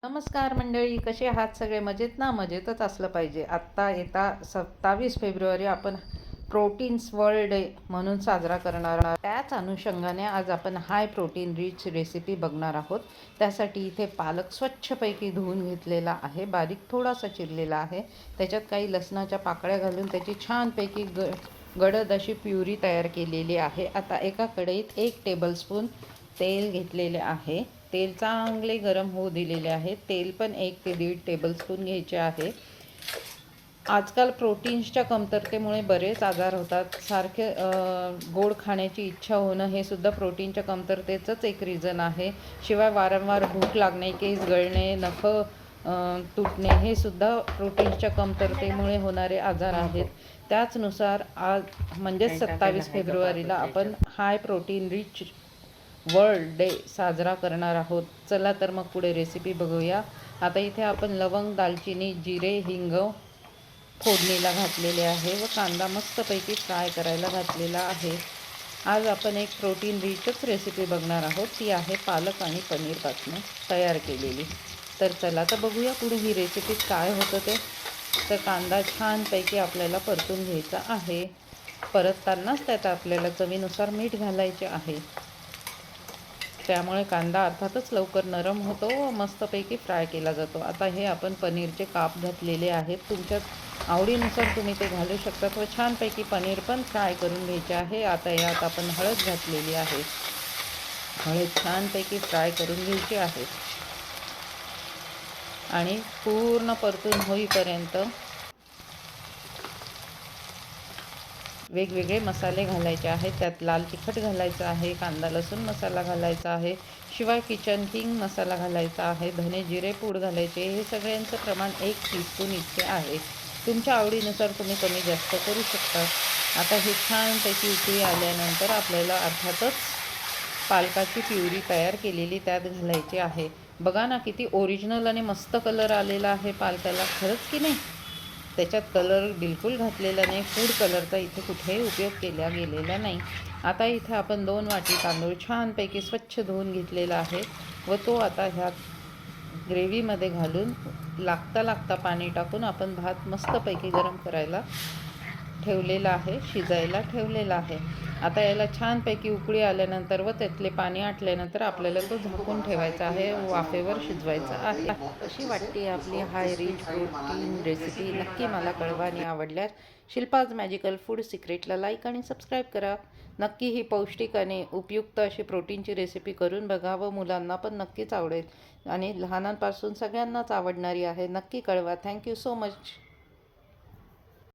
नमस्कार मंडळी, कसे आहात सगळे? मजेत ना? मजेतच असलं पाहिजे. आत्ता येता 27 फेब्रुवारी आपण प्रोटीन्स वर्ल्ड डे म्हणून साजरा करणार आहोत. त्याच अनुषंगाने आज आपण हाय प्रोटीन रिच रेसिपी बघणार आहोत. त्यासाठी इथे पालक स्वच्छपैकी धुवून घेतलेला आहे, बारीक थोडासा चिरलेला आहे. त्याच्यात काही लसणाच्या पाकळ्या घालून त्याची छानपैकी गडद अशी प्युरी तयार केलेली आहे. आता एका कढईत 1 टेबलस्पून तेल घेतलेले आहे. तेल चांगले गरम होऊ दिलेले आहे. तेल पण 1 ते 1.5 टेबलस्पून घ्यायचे आहे. आजकाल प्रोटीन्सच्या कमतरतेमुळे बरेच आजार होतात. सारखे गोड खाण्याची इच्छा होणं हे सुद्धा प्रोटीनच्या कमतरतेचंच एक रिझन आहे. शिवाय वारंवार भूक लागणे, केस गळणे, नखं तुटणे हे सुद्धा प्रोटीन्सच्या कमतरतेमुळे होणारे आजार आहेत. त्याचनुसार आज म्हणजेच 27 फेब्रुवारीला आपण high protein rich world day साजरा करणार आहोत. चला तर मग पुढे रेसिपी बघूया. आता इथे आपण लवंग, दालचिनी, जिरे, हिंग फोडणीला घातलेले आहे व कांदा मस्तपैकी फ्राय करायला घातलेला आहे. आज आपण एक प्रोटीन रिचच रेसिपी बघणार आहोत. ती आहे पालक आणि पनीरपासून तयार केलेली. तर चला तर बघूया पुढे ही रेसिपी काय होतं ते. तर कांदा छानपैकी आपल्याला परतून घ्यायचा आहे. परततानाच त्यात आपल्याला चवीनुसार मीठ घालायचे आहे. त्यामुळे कांदा अर्थातच लवकर नरम होतो व मस्तपैकी फ्राय केला जातो. आता हे आपण पनीरचे काप घातलेले आहेत. तुमच्या आवडीनुसार तुम्ही ते घालू शकतात व छानपैकी पनीर पण फ्राय करून घ्यायचे आहे. आता यात आपण हळद घातलेली आहे. हळद छानपैकी फ्राय करून घ्यायची आहे आणि पूर्ण परतून होईपर्यंत वेगवेगळे मसाले घालायचे आहेत. त्यात लाल तिखट घालायचं आहे, कांदा लसूण मसाला घालायचा आहे, शिवाय किचन किंग मसाला घालायचा आहे, धने जिरे पूड घालायचे. हे सगळ्यांचं प्रमाण 1 टीस्पून इतके आहे. तुमच्या आवडीनुसार तुम्ही कमी जास्त करू शकता. आता हे छानपैकी उकळी आल्यानंतर आपल्याला अर्थातच पालकाची प्युरी तयार केलेली त्यात घालायची आहे. बघा ना किती ओरिजिनल आणि मस्त कलर आलेला आहे पालकाला, खरंच की नाही? त्याच्यात कलर बिलकुल घातलेला नाही. फूड कलरचा इथे कुठेही उपयोग केला गेलेला नाही. आता इथे आपण 2 वाटी तांदूळ छानपैकी स्वच्छ धुवून घेतलेला आहे व तो आता ह्या ग्रेव्हीमध्ये घालून लागता पाणी टाकून आपण भात मस्तपैकी गरम करायला ठेवलेला आहे, शिजायला ठेवलेला आहे. आता याला छानपैकी उकळी आल्यानंतर व त्यातले पाणी आटल्यानंतर आपल्याला तो झाकून ठेवायचा आहे, वाफेवर शिजवायचा आहे. कशी वाटते आपली हाय रिच प्रोटीन रेसिपी? नक्की मला कळवा आणि आवडल्यास शिल्पाज मॅजिकल फूड सिक्रेटला लाईक आणि सबस्क्राईब करा. नक्की ही पौष्टिक आणि उपयुक्त अशी प्रोटीनची रेसिपी करून बघा व मुलांना पण नक्कीच आवडेल आणि लहानांपासून सगळ्यांनाच आवडणारी आहे. नक्की कळवा. Thank you so much.